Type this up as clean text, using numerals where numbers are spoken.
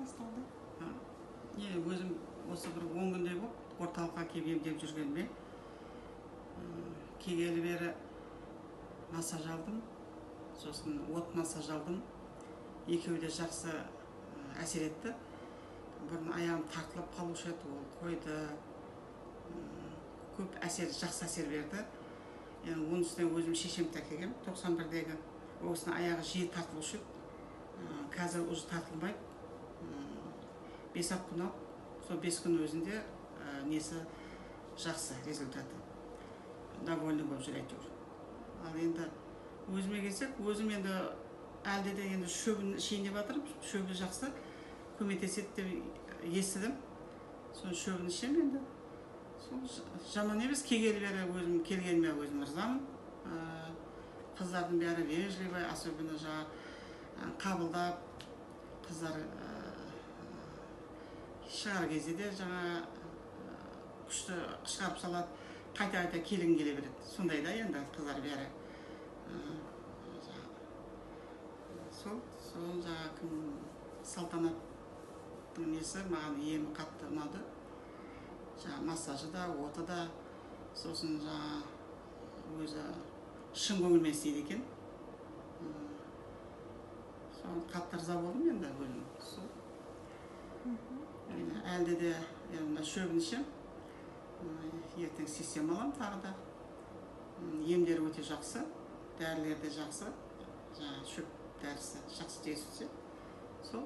басталды? Өзім осы бір 10 күндей болып орталыққа келіп емделіп жүргеніме келгелі бері массаж алдым, сосын от массаж алдым. Екеуі де жақсы әсер етті. Бұрын аяғым тартылып қалушы еді, ол қойды. Көп жақсы әсер берді. Оның үстіне өзім шешемді әкелгем, 91-дегі. Ол кісінің аяғы жиі тартылушы еді. Қазір уже тартылмайды. 5 күн алып, сол 5 күн өзінде несі жақсы результаты. Довольны болып жүр әйтеуір. Ал енді өзіме келсек, өзім енді әлде де енді шөбін ішейін деп жатырмын. Шөбі жақсы көмектеседі деп естідім. Сол шөбін ішем енді. Сол жаман емес, келгелі бері өзім келгеніме өзім ырзамын. Қыздардың бәрі вежливый, особенно қабылдап, қыздар шығар кезде де күшті шығарып салады, қайта-қайта келгің келе береді. Сондай да енді қыздар бәрі. Сол салтанаттың несі маған емі қатты ұнады. Массажы да, оты да, сосын өзі шын көңілмен істейді екен. Соған қатты ырза болдым енді өзім. Әлде де шөбін ішем. Ертең система аламын тағы да. Емдері өте жақсы, дәрілері де жақсы. Шөп дәрісі жақсы тез өтсе. Сол.